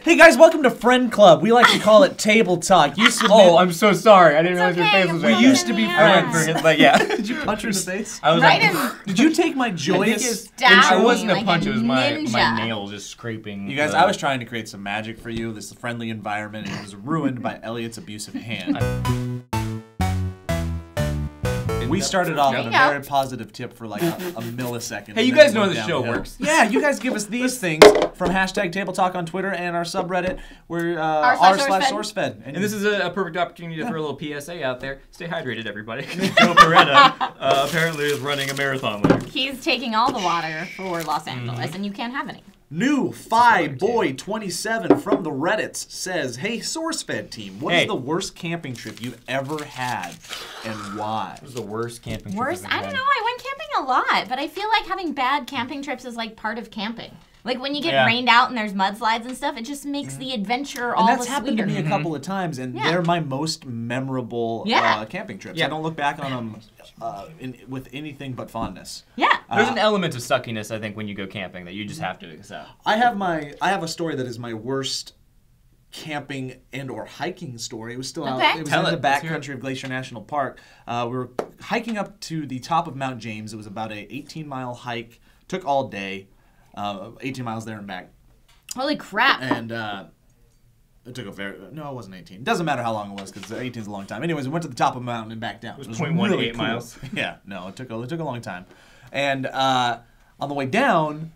Hey guys, welcome to Friend Club. We like to call it Table Talk. You submit... Oh, I'm so sorry. I didn't realize your face was right. We used to be friends. I went for it, but yeah. Did you punch her in the face? I was Did you take my joyous... It wasn't a punch. It was my ninja. nail just scraping. You guys, I was trying to create some magic for you. This friendly environment, and it was ruined by Elliott's abusive hand. We started off on a very positive tip for like a millisecond. Hey, you guys know how the show works. Yeah, you guys give us these things from #TableTalk on Twitter and our subreddit where r/SourceFed. And this is a perfect opportunity to throw a little PSA out there. Stay hydrated, everybody. Joe Beretta apparently is running a marathon later. He's taking all the water for Los Angeles, and you can't have any. New Boy27 from the Reddits says, "Hey, SourceFed team, what is the worst camping trip you've ever had, and why?" What was the worst camping trip? Worst? I don't know. I went camping a lot, but I feel like having bad camping trips is like part of camping. Like when you get rained out and there's mudslides and stuff, it just makes the adventure all the sweeter. And that's happened to me a couple of times, and they're my most memorable camping trips. I don't look back on them with anything but fondness. Yeah. There's an element of suckiness, I think, when you go camping that you just have to accept. I have a story that is my worst camping and or hiking story. It was still out. It was in the backcountry of Glacier National Park. We were hiking up to the top of Mount James. It was about a 18-mile hike. Took all day. 18 miles there and back. Holy crap. And it took no, it wasn't 18. Doesn't matter how long it was because 18 is a long time. Anyways, we went to the top of the mountain and back down. It was 0.18 miles. Yeah, no, it took a long time. And on the way down,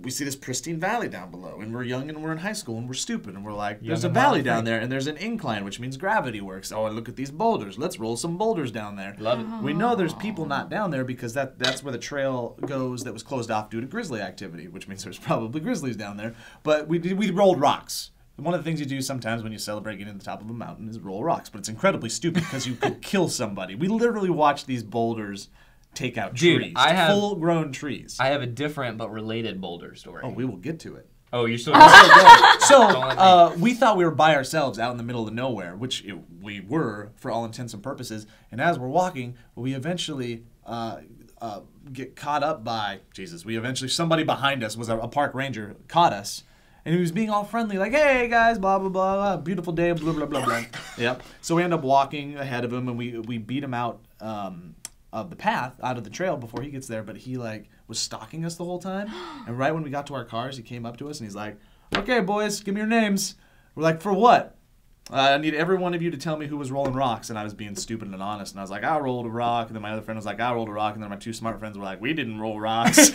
we see this pristine valley down below, and we're young and we're in high school and we're stupid and we're like, there's a valley down there and there's an incline, which means gravity works. Oh, and look at these boulders. Let's roll some boulders down there. Love it. We know there's people not down there because that's where the trail goes that was closed off due to grizzly activity, which means there's probably grizzlies down there. But we rolled rocks. One of the things you do sometimes when you celebrate getting to the top of a mountain is roll rocks, but it's incredibly stupid because you could kill somebody. We literally watched these boulders take out trees, full-grown trees. I have a different but related boulder story. Oh, we will get to it. Oh, you're still going. So we thought we were by ourselves out in the middle of nowhere, which we were for all intents and purposes. And as we're walking, we eventually get caught up by somebody behind us was a park ranger caught us. And he was being all friendly, like, "Hey, guys, blah, blah, blah, blah, beautiful day, blah, blah, blah, blah." Yep. So we end up walking ahead of him, and we beat him out of the path, out of the trail before he gets there. But he, was stalking us the whole time. And right when we got to our cars, he came up to us, and he's like, "Okay, boys, give me your names." We're like, "For what?" "I need every one of you to tell me who was rolling rocks." And I was being stupid and honest. And I was like, "I rolled a rock." And then my other friend was like, "I rolled a rock." And then my two smart friends were like, "We didn't roll rocks."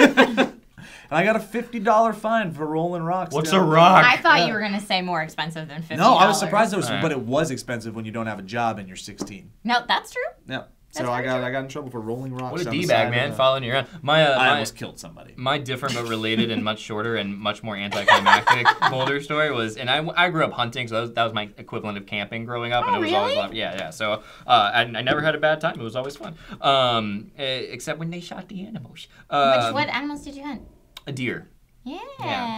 And I got a $50 fine for rolling rocks. What's a rock? I thought you were going to say more expensive than $50. No, I was surprised but it was expensive when you don't have a job and you're 16. No, that's true. Yeah. So I got in trouble for rolling rocks. What a D-bag, man, following you around. I almost killed somebody. My different but related and much shorter and much more anticlimactic boulder story was, and I grew up hunting, so that was my equivalent of camping growing up. Oh, and it was really? always yeah. So I never had a bad time. It was always fun. Except when they shot the animals. What animals did you hunt? A deer. Yeah.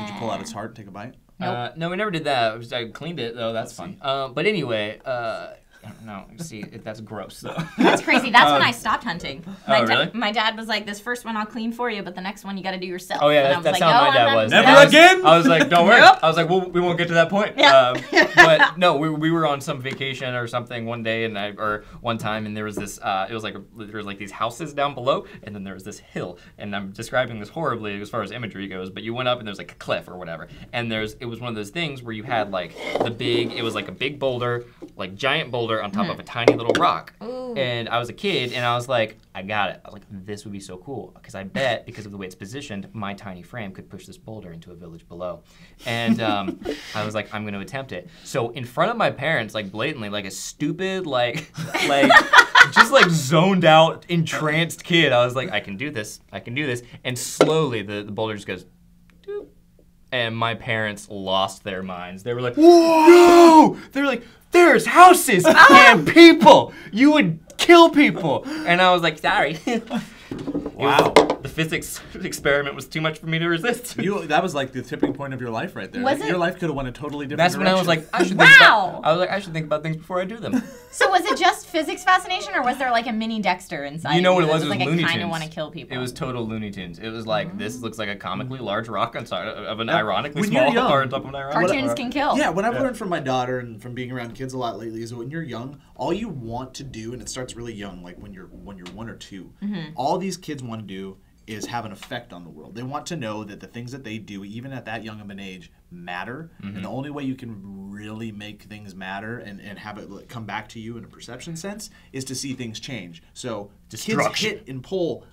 Did you pull out its heart and take a bite? Nope. No, we never did that. I cleaned it, though. That's fun. But anyway, I don't know. See, that's gross, though. That's crazy. That's when I stopped hunting. Really? My dad was like, "This first one I'll clean for you, but the next one you got to do yourself." Oh, yeah, that's how my dad was. Never again? I was like, don't worry. Nope. I was like, well, we won't get to that point. Yeah. But no, we were on some vacation or something one day, or one time, and there was this, there was like these houses down below, and then there was this hill, and I'm describing this horribly as far as imagery goes, but you went up and there's like a cliff or whatever, and it was one of those things where you had like it was like a big boulder, like giant boulder on top of a tiny little rock. Ooh. And I was a kid, and I was like, I got it. I was like, this would be so cool, because I bet, because of the way it's positioned, my tiny frame could push this boulder into a village below. And I was like, I'm going to attempt it. So in front of my parents, like blatantly, like a stupid, just like zoned out, entranced kid, I was like, I can do this. And slowly the boulder just goes, doop. And my parents lost their minds. They were like, whoa! They were like, there's houses and people. You would kill people. And I was like, sorry. Wow. The the physics experiment was too much for me to resist. That was like the tipping point of your life right there. Was it? Your life could have went a totally different That's direction. when I was like, I should think about things before I do them. So was it just physics fascination, or was there like a mini Dexter inside? You know what it was? It was like Looney I kind Tunes. of want to kill people. It was total Looney Tunes. It was like, this looks like a comically large rock inside of an ironically when small you're young, or on top of an ironic. Cartoons can kill. Yeah, what I've learned from my daughter and from being around kids a lot lately is that when you're young, all you want to do, and it starts really young, like when you're 1 or 2, all these kids want to do is have an effect on the world. They want to know that the things that they do, even at that young of an age, matter. And the only way you can really make things matter and have it come back to you in a perception sense is to see things change. So kids hit and pull,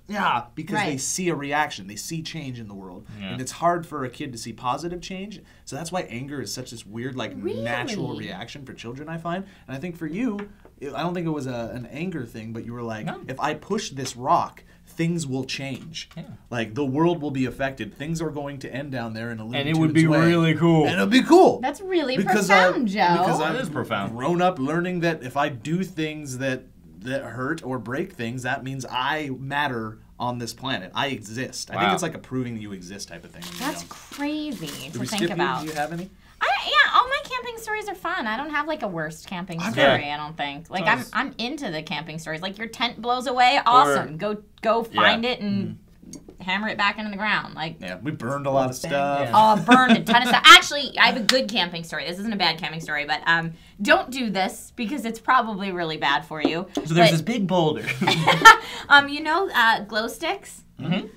because they see a reaction. They see change in the world. And it's hard for a kid to see positive change. So that's why anger is such this weird, like, natural reaction for children, I find. And I think for you, I don't think it was an anger thing, but you were like, if I push this rock, things will change. Like, the world will be affected. Things are going to end down there in a Looney Tunes And it would be really cool. And it'll be cool. That's really profound, Joe. Because That is profound. grown up learning that if I do things that hurt or break things, that means I matter on this planet. I exist. I think it's like a proving that you exist type of thing. That's crazy to we think skip about. You? Do you have any? All my camping stories are fun. I don't have like a worst camping story. I don't think. Like I'm into the camping stories. Like your tent blows away, awesome. Go find it and hammer it back into the ground. Like we burned a lot of stuff. Oh, burned a ton of stuff. Actually, I have a good camping story. This isn't a bad camping story, but don't do this because it's probably really bad for you. So there's this big boulder. Glow sticks.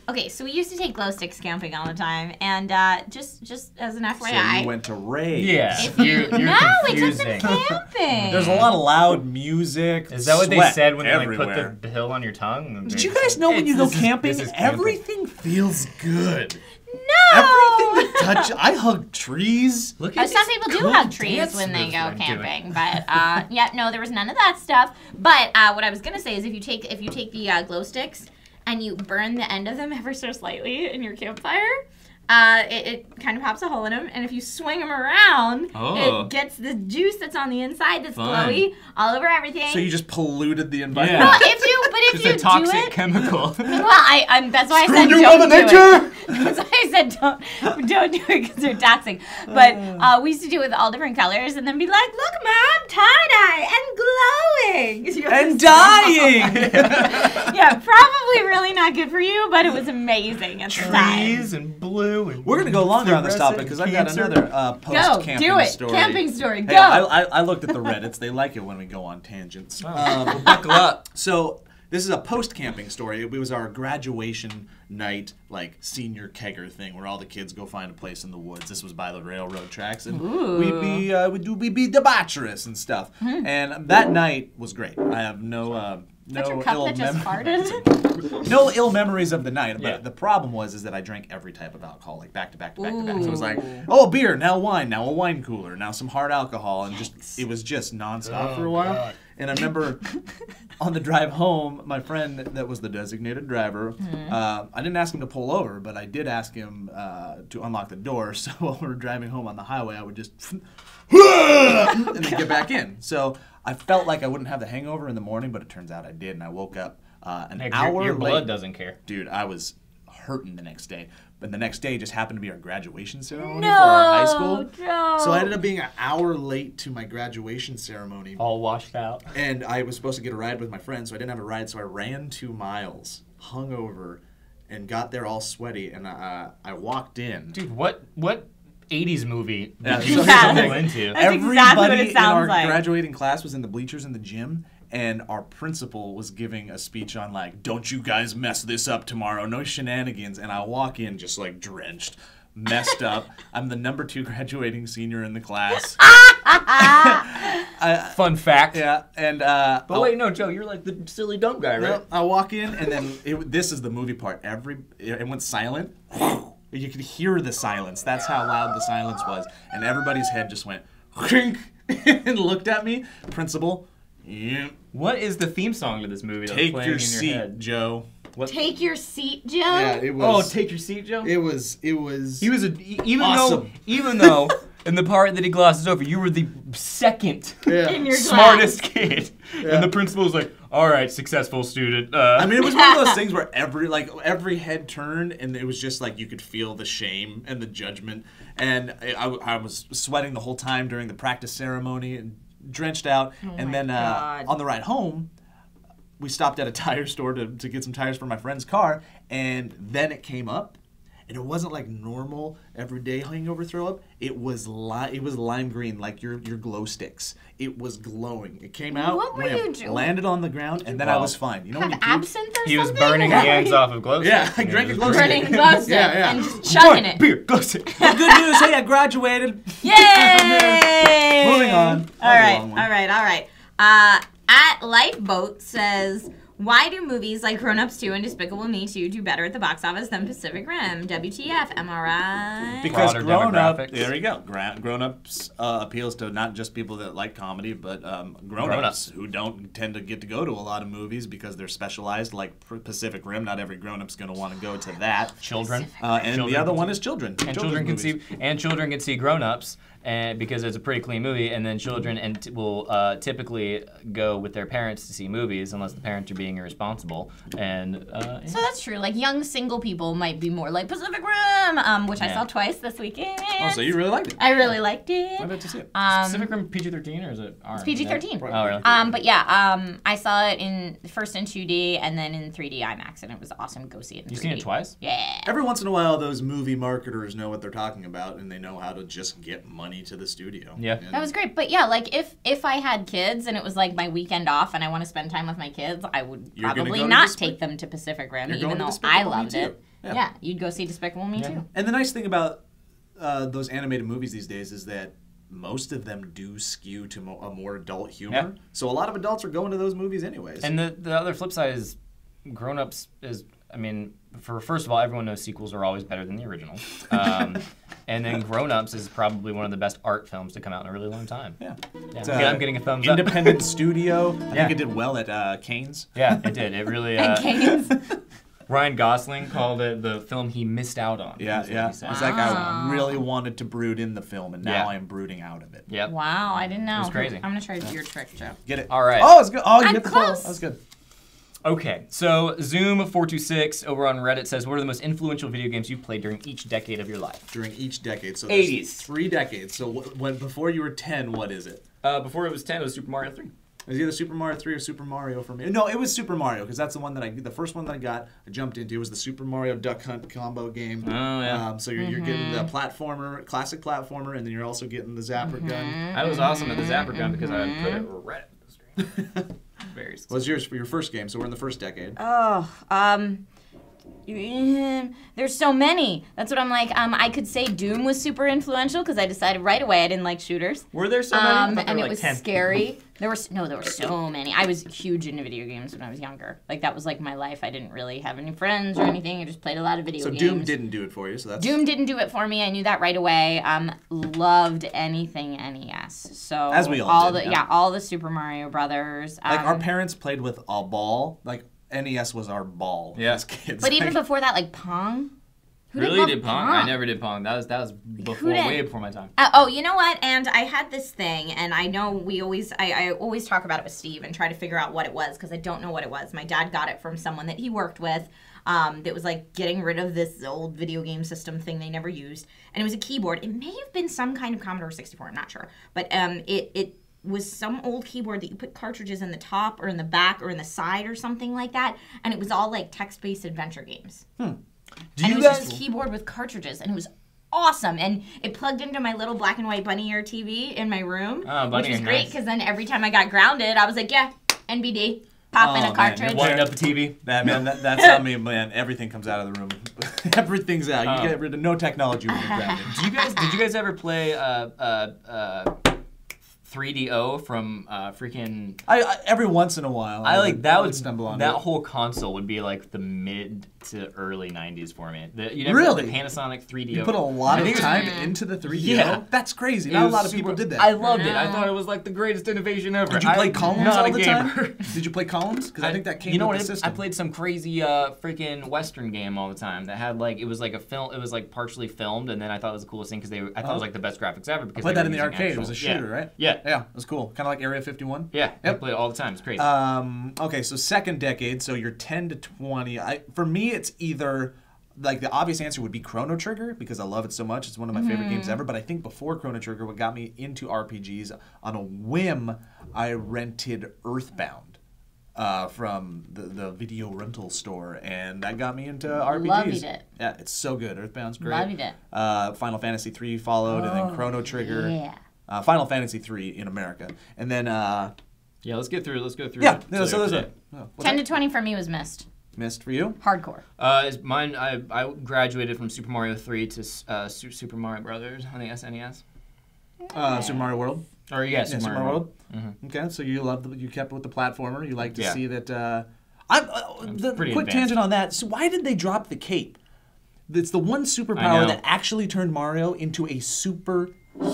Okay, so we used to take glow sticks camping all the time, and just as an FYI. So you went to rave. Yeah. We took them camping. There's a lot of loud music. Is that what they said when everywhere. they like put the hill on your tongue? Did you guys know when you go camping, everything feels good? No. Everything that touches. I hug trees. Some people do hug trees when they go camping, but there was none of that stuff. But what I was gonna say is if you take the glow sticks and you burn the end of them ever so slightly in your campfire, it kind of pops a hole in them, and if you swing them around, it gets the juice that's on the inside that's glowy all over everything. So you just polluted the environment. Well, if you a toxic do it, chemical. Well, that's why I said you, don't Mother do Nature! it. That's why I said don't do it because they're toxic. But we used to do it with all different colors, and then be like, "Look, Mom, tie-dye and glowing and dying." Yeah, probably really not good for you, but it was amazing at the time. Trees and blue. And we're gonna go longer on this topic because I've got another post-camping story. Camping story. Go. Hey, I looked at the Reddits. They like it when we go on tangents. Buckle up. So this is a post-camping story. It was our graduation night, like senior kegger thing, where all the kids go find a place in the woods. This was by the railroad tracks, and we'd be debaucherous and stuff. And that night was great. I have no ill memories of the night. But the problem is that I drank every type of alcohol, like back to back to back to back. So it was like, beer, now wine, now a wine cooler, now some hard alcohol, and it was just nonstop for a while. God. And I remember on the drive home, my friend that was the designated driver, I didn't ask him to pull over, but I did ask him to unlock the door. So while we were driving home on the highway, I would just and then get back in. So I felt like I wouldn't have the hangover in the morning, but it turns out I did, and I woke up an hour your blood late. Doesn't care. Dude, I was hurting the next day. But the next day just happened to be our graduation ceremony for our high school. No. So I ended up being an hour late to my graduation ceremony. All washed out. And I was supposed to get a ride with my friends, so I didn't have a ride, so I ran 2 miles, hungover, and got there all sweaty, and I walked in. Dude, what 80s movie Yeah, did you so stumble into? That's exactly what it in our sounds like. graduating class was in the bleachers in the gym, and our principal was giving a speech on, like, don't you guys mess this up tomorrow, no shenanigans. And I walk in just, like, drenched, messed up. I'm the number 2 graduating senior in the class. Fun fact. Yeah, and but wait, no, Joe, you're like the silly dumb guy, right? I walk in, and then this is the movie part. It went silent. You could hear the silence. That's how loud the silence was. And everybody's head just went, and looked at me. Principal, what is the theme song to this movie? Take playing your in seat, head? Joe. What? Take your seat, Joe? Yeah, it was. Oh, take your seat, Joe? It was. He was even awesome. though And the part that he glosses over, you were the second In your smartest kid. And the principal was like, all right, successful student. I mean, it was one of those things where every head turned, and it was just like you could feel the shame and the judgment. And I was sweating the whole time during the practice ceremony and drenched out. And then on the ride home, we stopped at a tire store to get some tires for my friend's car, and then it came up. And it wasn't like normal everyday hangover throw up. It was lime green, like your glow sticks. It was glowing. It came out, What were you doing? landed on the ground, and then I was fine. You know when you puke? Absinthe or something? He was burning the ends off of glow sticks. Yeah, I drank a glow stick. Burning glow stick Yeah. and just chugging it. Beer, glow stick. Well, good news. Hey, I graduated. Yay! Moving on. All right. At Lifeboat says, why do movies like Grown Ups 2 and Despicable Me 2 do better at the box office than Pacific Rim? WTF, am I right? Because Broader Grown Up, demographics. there you go. Grown Ups appeals to not just people that like comedy, but Grown Ups who don't tend to get to go to a lot of movies because they're specialized, like Pacific Rim. Not every Grown Up's going to want to go to that. Children. And the other one is children. And children can see Grown Ups. And because it's a pretty clean movie, and then children will typically go with their parents to see movies unless the parents are being irresponsible. And So that's true. Like young single people might be more like Pacific Rim, which I saw twice this weekend. Oh, so you really liked it? I really liked it. I bet to see it. Pacific Rim PG-13 or is it R? It's PG-13. Oh, really? But yeah, I saw it first in 2D and then in 3D IMAX, and it was awesome. Go see it in 3D. You seen it twice? Yeah. Every once in a while, those movie marketers know what they're talking about, and they know how to just get money to the studio. Yeah. That was great. But yeah, like if I had kids and it was like my weekend off and I want to spend time with my kids, I would probably not take them to Pacific Rim, even though I loved it. Yeah, you'd go see Despicable Me too. And the nice thing about those animated movies these days is that most of them do skew to a more adult humor. Yeah. So a lot of adults are going to those movies anyways. And the other flip side is Grown Ups is, I mean, first of all, everyone knows sequels are always better than the original. And then Grown Ups is probably one of the best art films to come out in a really long time. Yeah. I'm getting a thumbs up. Independent studio. I think it did well at Cannes. Yeah, it did. It really. Cannes. Ryan Gosling called it the film he missed out on. Yeah. It's like I really wanted to brood in the film, and now I'm brooding out of it. Yep. Wow, I didn't know. It was crazy. I'm gonna try your trick, Joe. Get it? All right. Oh, it's good. Oh, you I'm get the close. That was good. Okay, so Zoom426 over on Reddit says, what are the most influential video games you've played during each decade of your life? During each decade. So 80s. 3 decades. So before you were 10, what is it? Before it was 10, it was Super Mario 3. It was either Super Mario 3 or Super Mario for me. No, it was Super Mario, because that's the one the first one that I jumped into was the Super Mario Duck Hunt combo game. Oh, yeah. So you're getting the classic platformer, and then you're also getting the zapper gun. I was awesome at the Zapper gun because I would put it right at the screen. Very What was yours for your first game? So we're in the first decade. Oh, there's so many. That's what I'm like. I could say Doom was super influential because I decided right away I didn't like shooters. Were there so many? And it was scary. There were so many. I was huge into video games when I was younger. Like that was like my life. I didn't really have any friends or anything. I just played a lot of video games. So Doom didn't do it for you. Doom didn't do it for me. I knew that right away. Loved anything NES. So as we all did. All the Super Mario Brothers. Like our parents played with a ball. Like NES was our ball as kids. But even before that, like Pong. Who really did Pong? I never did Pong. That was way before my time. You know what? And I had this thing, and I know I always talk about it with Steve and try to figure out what it was because I don't know what it was. My dad got it from someone that he worked with. That was like getting rid of this old video game system thing they never used, and it was a keyboard. It may have been some kind of Commodore 64. I'm not sure, but it was some old keyboard that you put cartridges in the top or in the back or in the side or something like that, and it was all like text-based adventure games. It was just a keyboard with cartridges, and it was awesome. And it plugged into my little black and white bunny ear TV in my room, which was great because then every time I got grounded, I was like, yeah, NBD. Pop in a cartridge. Wind up the TV. That's not me, man. Everything comes out of the room. Everything's out. You get rid of no technology when you're grounded. Did you guys ever play 3DO from freaking? Every once in a while. I like that would stumble on that it. whole console would be like the mid to early 90s for me. The Panasonic 3DO. You put a lot of time into the 3DO? Yeah. That's crazy. Not a lot of people did that. I loved it. I thought it was like the greatest innovation ever. Did you play columns all the time? Did you play columns? Because I think that came with the system. I played some crazy freaking Western game all the time that had like, it was like a film, it was like partially filmed, and then I thought it was the coolest thing because I thought it was like the best graphics ever. Because I played that in the arcade. It was a shooter, right? Yeah. Yeah, it was cool. Kind of like Area 51. Yeah, I played it all the time. It's crazy. Okay, so second decade, so you're 10 to 20. For me, it's either, like, the obvious answer would be Chrono Trigger, because I love it so much. It's one of my favorite games ever. But I think before Chrono Trigger, what got me into RPGs, on a whim, I rented Earthbound from the video rental store, and that got me into RPGs. Loved it. Yeah, it's so good. Earthbound's great. Loved it. Final Fantasy 3 followed, and then Chrono Trigger. Yeah. Final Fantasy 3 in America. And then... yeah, let's go through. Yeah, so there's it. 10 to 20 for me was Myst. Myst for you? Hardcore. Is mine. I graduated from Super Mario 3 to Super Mario Brothers on the SNES. Super Mario World? Or Super Mario World. Mm-hmm. Okay, so you kept with the platformer. You like to see that. Pretty quick advanced. tangent on that. So why did they drop the cape? It's the one superpower that actually turned Mario into a super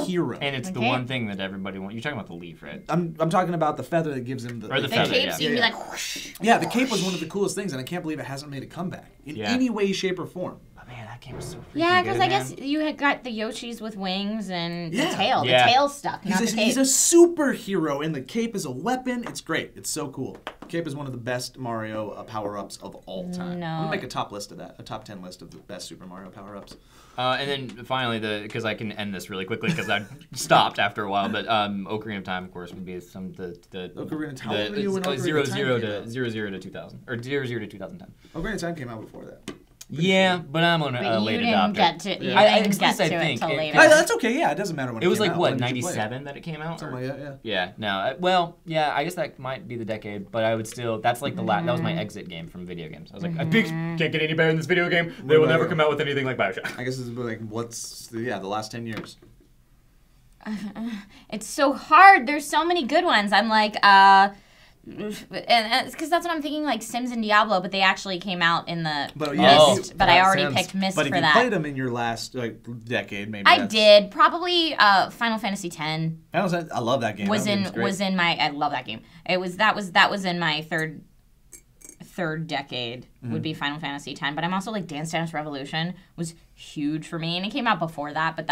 hero. And it's the one thing that everybody wants. You're talking about the leaf, right? I'm talking about the feather that gives him the feather, cape. yeah. So you'd be like, whoosh. Yeah, the cape was one of the coolest things, and I can't believe it hasn't made a comeback in any way, shape, or form. But man, that game was so freaking Yeah, because I guess you had got the Yoshis with wings and the tail. Yeah. The tail stuck, not the cape. He's a superhero, and the cape is a weapon. It's great. It's so cool. The cape is one of the best Mario power-ups of all time. No. I'm going to make a top list of that, a top 10 list of the best Super Mario power-ups. And then finally, because I can end this really quickly because I stopped after a while, but Ocarina of Time, of course, would be some the Ocarina of Time. How old were you when Ocarina of Time came out? 00 to 2000 or 00 to 2010. Ocarina of Time came out before that. Yeah, but I'm on a late adopter. You didn't get to it until later. That's okay. Yeah, it doesn't matter when it came out. It was like what, 97 that it came out? Something like that. Yeah. No. I guess that might be the decade, but I would still. That's like that was my exit game from video games. I was like, I can't get any better than this video game. They will never come out with anything like BioShock. I guess it's like the last 10 years. It's so hard. There's so many good ones. I'm like, and because that's what I'm thinking, like Sims and Diablo, but they actually came out in the Myst. But I already picked Myst for that. But if you played them in your last decade, maybe I did probably Final Fantasy X. I love that game. Was in my I love that game. That was in my third decade would be Final Fantasy X. But I'm also like Dance Dance Revolution was huge for me, and it came out before that. But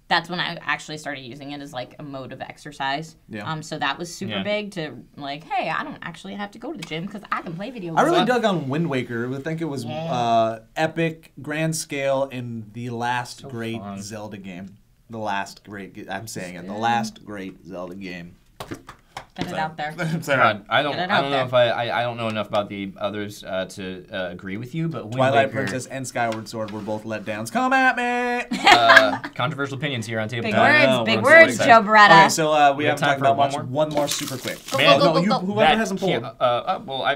that's when I actually started using it as like a mode of exercise. Yeah. So that was super big to like, hey, I don't actually have to go to the gym because I can play video games. I really dug on Wind Waker. I think it was epic, grand scale, and the last great Zelda game. The last great Zelda game. Get it out there. God, I don't know if I don't know enough about the others to agree with you, but Twilight Princess and Skyward Sword were both letdowns. Come at me! Controversial opinions here on Table Big words, Joe Beretta. Okay, so we have time for one more super quick. Whoever hasn't pulled.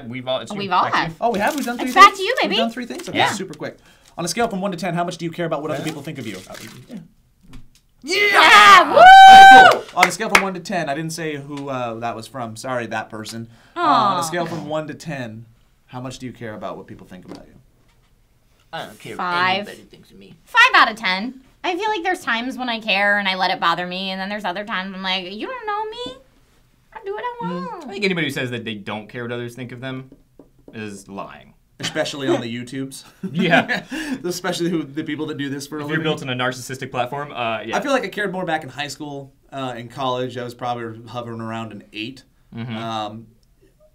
We've all have. Oh, we have? We've done 3 things? Back to you, baby. We've done 3 things? Okay, yeah. Super quick. On a scale from 1 to 10, how much do you care about what other people think of you? Yeah! Woo! Cool. On a scale from 1 to 10, I didn't say who that was from. Sorry, that person. On a scale from 1 to 10, how much do you care about what people think about you? I don't care 5. what anybody thinks of me. 5 out of 10. I feel like there's times when I care and I let it bother me, and then there's other times I'm like, you don't know me. I do what I want. I think anybody who says that they don't care what others think of them is lying. Especially on the YouTubes. Yeah. Especially the people that do this for a living. If you're built on a narcissistic platform, yeah. I feel like I cared more back in high school. In college, I was probably hovering around an 8. Mm-hmm.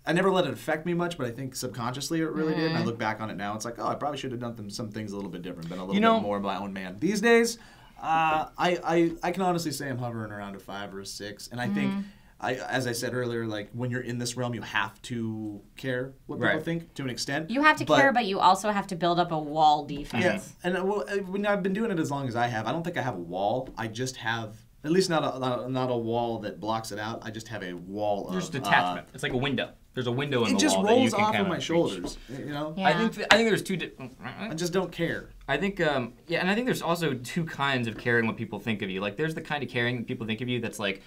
I never let it affect me much, but I think subconsciously it really did. And I look back on it now, it's like, I probably should have done some things a little bit different, been a little bit more of my own man. These days, I can honestly say I'm hovering around a 5 or a 6. And I think, as I said earlier, like when you're in this realm, you have to care what people think to an extent. You have to care, but you also have to build up a wall defense. Yeah, and when I've been doing it as long as I have, I don't think I have a wall. I just have, at least not a wall that blocks it out. I just have a wall of... There's detachment. It's like a window. There's a window in the wall. It just rolls off of my shoulders, you know? Yeah. I think there's 2... I just don't care. I think, yeah, and I think there's also two kinds of caring what people think of you. Like, there's the kind of caring that people think of you that's like,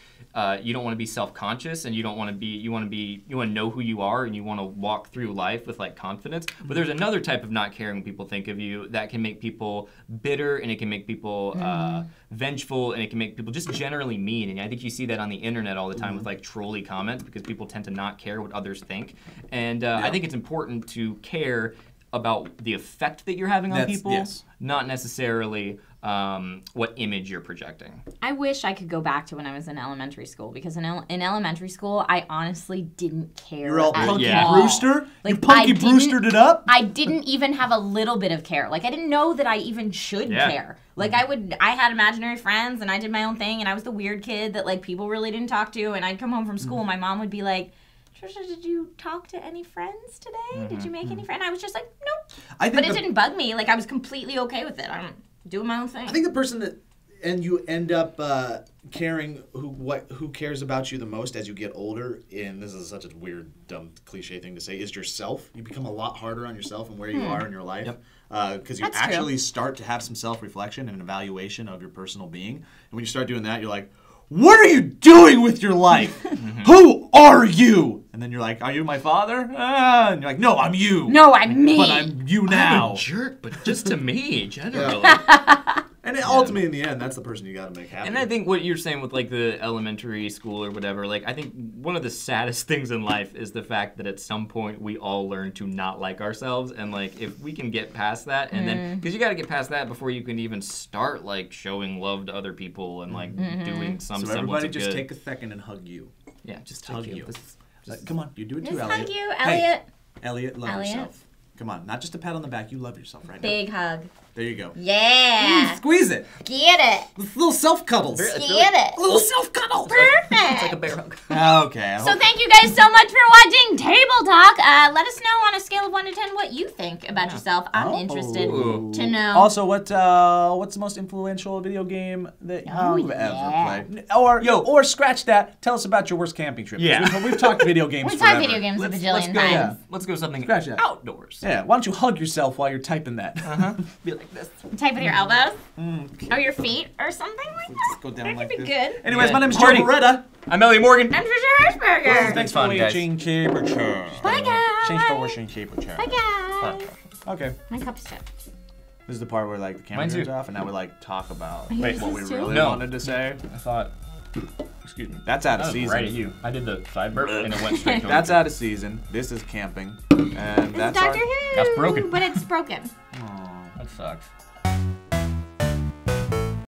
you don't want to be self-conscious, and you don't want to be, you want to know who you are, and you want to walk through life with like confidence. But there's another type of not caring what people think of you that can make people bitter, and it can make people vengeful, and it can make people just generally mean. And I think you see that on the internet all the time with like trolly comments, because people tend to not care what others think. And I think it's important to care about the effect that you're having on people, not necessarily what image you're projecting. I wish I could go back to when I was in elementary school, because in elementary school, I honestly didn't care. You're all Punky all. Brewster? Like, you Punky Brewstered it up? I didn't even have a little bit of care. Like, I didn't know that I even should care. Like, I had imaginary friends, and I did my own thing, and I was the weird kid that, like, people really didn't talk to, and I'd come home from school, and my mom would be like, Trisha, did you talk to any friends today? Did you make any friends? I was just like, nope. But it didn't bug me. Like, I was completely okay with it. I'm doing my own thing. I think the person that, and you end up caring who cares about you the most as you get older, and this is such a weird, dumb, cliche thing to say, is yourself. You become a lot harder on yourself and where you are in your life. Because you actually start to have some self-reflection and an evaluation of your personal being. And when you start doing that, you're like, what are you doing with your life? Who are you? And then you're like, are you my father? And you're like, no, I'm you. No, I'm me. But I'm you now. I'm a jerk, but just to me, generally. And ultimately, in the end, that's the person you got to make happy. And I think what you're saying with like the elementary school or whatever, like I think one of the saddest things in life is the fact that at some point we all learn to not like ourselves, and like if we can get past that, and then because you got to get past that before you can even start like showing love to other people and like doing some. So everybody just take a second and hug you. Yeah, just hug you. Come on, you do it too, just Elliott. Hug you, Elliott. Hey, Elliott, love yourself. Come on, not just a pat on the back. You love yourself right now. Big hug. There you go. Yeah. Squeeze it. Get it. Little self-cuddles. Get it. Little self-cuddles. Perfect. It's like a bear hug. Okay. So thank you guys so much for watching Table Talk. Let us know on a scale of 1 to 10 what you think about yourself. I'm interested to know. Also, what's the most influential video game that you've ever played? Or scratch that. Tell us about your worst camping trip. Yeah. We've talked video games We've forever. talked video games a bajillion times. Yeah. Let's go something outdoors. Yeah. Why don't you hug yourself while you're typing that? Be like this. Type with your elbows or your feet or something like that. Just go down that like could be this. good. Anyways, my name is Joe Party. Beretta. I'm Elliott Morgan. I'm Trisha Hirschberger. Thanks fun, for guys. watching Cable Show. Bye, guys. Thanks for watching Cable Show. Bye, guys. Okay. My cup's tipped. This is the part where like the camera Mine turns too. off and now we like talk about Wait, what we this too? really No. wanted to say. I thought. Excuse me. That's out of season. Right at you. I did the side burp and it went straight to That's out of season. This is camping. And It's that's Doctor our... Who. That's broken. But it's broken. Aw. That sucks.